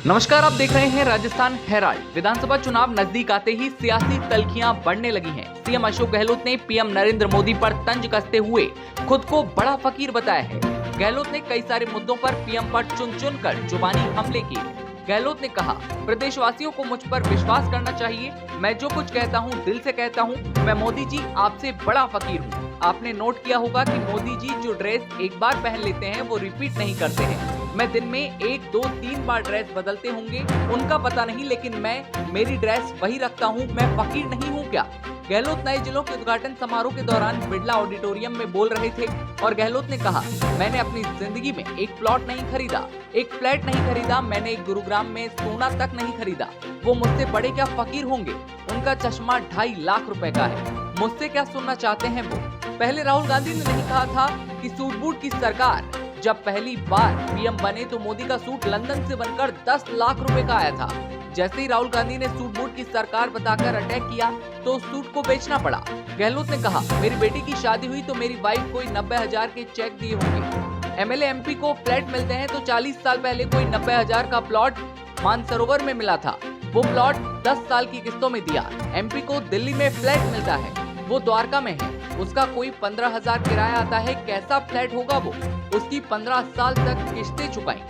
नमस्कार, आप देख रहे हैं राजस्थान हेराल्ड। विधानसभा चुनाव नजदीक आते ही सियासी तल्खियां बढ़ने लगी हैं। सीएम अशोक गहलोत ने पीएम नरेंद्र मोदी पर तंज कसते हुए खुद को बड़ा फकीर बताया है। गहलोत ने कई सारे मुद्दों पर पीएम पर चुन चुन कर जुबानी हमले किए। गहलोत ने कहा, प्रदेशवासियों को मुझ पर विश्वास करना चाहिए। मैं जो कुछ कहता हूँ दिल से कहता हूँ। मैं मोदी जी आपसे बड़ा फकीर हूँ। आपने नोट किया होगा कि मोदी जी जो ड्रेस एक बार पहन लेते हैं वो रिपीट नहीं करते हैं। मैं दिन में 1, 2, 3 बार ड्रेस बदलते होंगे, उनका पता नहीं, लेकिन मैं मेरी ड्रेस वही रखता हूँ। मैं फकीर नहीं हूँ क्या? गहलोत नए जिलों के उद्घाटन समारोह के दौरान बिरला ऑडिटोरियम में बोल रहे थे और गहलोत ने कहा, मैंने अपनी जिंदगी में एक प्लॉट नहीं खरीदा, एक फ्लैट नहीं खरीदा, मैंने एक गुरुग्राम में सोना तक नहीं खरीदा। वो मुझसे बड़े क्या फकीर होंगे? उनका चश्मा 2.5 लाख रुपए का है। मुझसे क्या सुनना चाहते हैं वो? पहले राहुल गांधी ने नहीं कहा था कि सूट बूट की सरकार? जब पहली बार पीएम बने तो मोदी का सूट लंदन से बनकर 10 लाख रुपए का आया था। जैसे ही राहुल गांधी ने सूट बूट की सरकार बताकर अटैक किया तो उस सूट को बेचना पड़ा। गहलोत ने कहा, मेरी बेटी की शादी हुई तो मेरी वाइफ कोई 90,000 के चेक दिए होंगे। एमएलए एमपी को फ्लैट मिलते हैं तो 40 साल पहले कोई 90,000 का प्लॉट मानसरोवर में मिला था। वो प्लॉट 10 साल की किस्तों में दिया। एमपी को दिल्ली में फ्लैट मिलता है, वो द्वारका में है, उसका कोई 15,000 किराया आता है। कैसा फ्लैट होगा वो? उसकी 15 साल तक किस्तें चुकाई।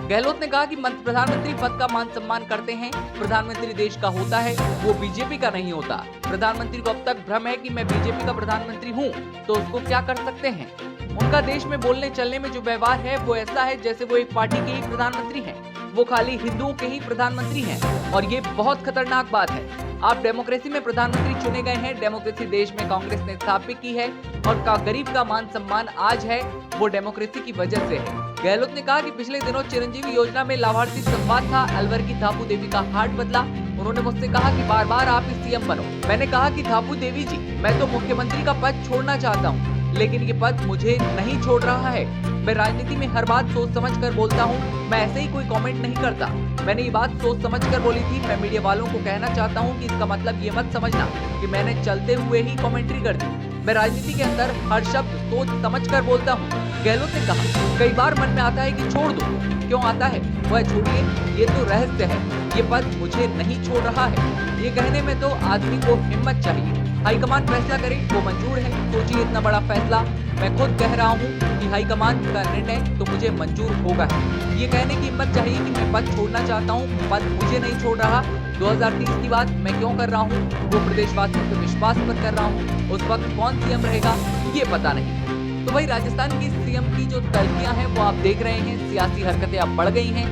गहलोत ने कहा कि प्रधानमंत्री पद का मान सम्मान करते हैं। प्रधानमंत्री देश का होता है, वो बीजेपी का नहीं होता। प्रधानमंत्री को अब तक भ्रम है कि मैं बीजेपी का प्रधानमंत्री हूँ, तो उसको क्या कर सकते हैं? उनका देश में बोलने चलने में जो व्यवहार है वो ऐसा है जैसे वो एक पार्टी के ही प्रधानमंत्री हैं। वो खाली हिंदुओं के ही प्रधानमंत्री हैं और ये बहुत खतरनाक बात है। आप डेमोक्रेसी में प्रधानमंत्री चुने गए हैं। डेमोक्रेसी देश में कांग्रेस ने स्थापित की है और गरीब का मान सम्मान आज है वो डेमोक्रेसी की वजह से है। गहलोत ने कहा कि पिछले दिनों चिरंजीवी योजना में लाभार्थी संवाद था। अलवर की धापू देवी का हार्ट बदला। उन्होंने मुझसे कहा कि बार बार आप ही सीएम बनो। मैंने कहा कि धापू देवी जी, मैं तो मुख्यमंत्री का पद छोड़ना चाहता हूँ, लेकिन ये पद मुझे नहीं छोड़ रहा है। मैं राजनीति में हर बात सोच समझ कर बोलता हूँ। मैं ऐसे ही कोई कमेंट नहीं करता। मैंने ये बात सोच समझ कर बोली थी। मैं मीडिया वालों को कहना चाहता हूँ कि इसका मतलब ये मत समझना कि मैंने चलते हुए ही कमेंट्री कर दी। मैं राजनीति के अंदर हर शब्द सोच समझ कर बोलता हूँ। गहलोत ने कहा, कई बार मन में आता है कि छोड़ दूं। क्यों आता है? वह छोड़िए, ये तो रहस्य है। ये पद मुझे नहीं छोड़ रहा है। ये कहने में तो आदमी को हिम्मत चाहिए। हाईकमान फैसला करे, वो मंजूर है। सोचिए, इतना बड़ा फैसला मैं खुद कह रहा हूँ कि हाईकमान का निर्णय तो मुझे मंजूर होगा है। ये कहने की हिम्मत चाहिए कि मैं पद छोड़ना चाहता हूँ, पद मुझे नहीं छोड़ रहा। 2030 की बात मैं क्यों कर रहा हूँ? वो प्रदेशवासियों पे विश्वास पर कर रहा हूँ। उस वक्त कौन सीएम रहेगा ये पता नहीं। तो वही राजस्थान की सीएम की जो तल्खियां हैं वो आप देख रहे हैं। सियासी हरकतें अब बढ़ गई हैं।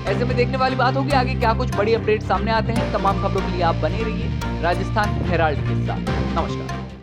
ऐसे में देखने वाली बात होगी आगे क्या कुछ बड़ी अपडेट सामने आते हैं। तमाम खबरों के लिए आप बने रहिए राजस्थान हेराल्ड के साथ। नमस्कार।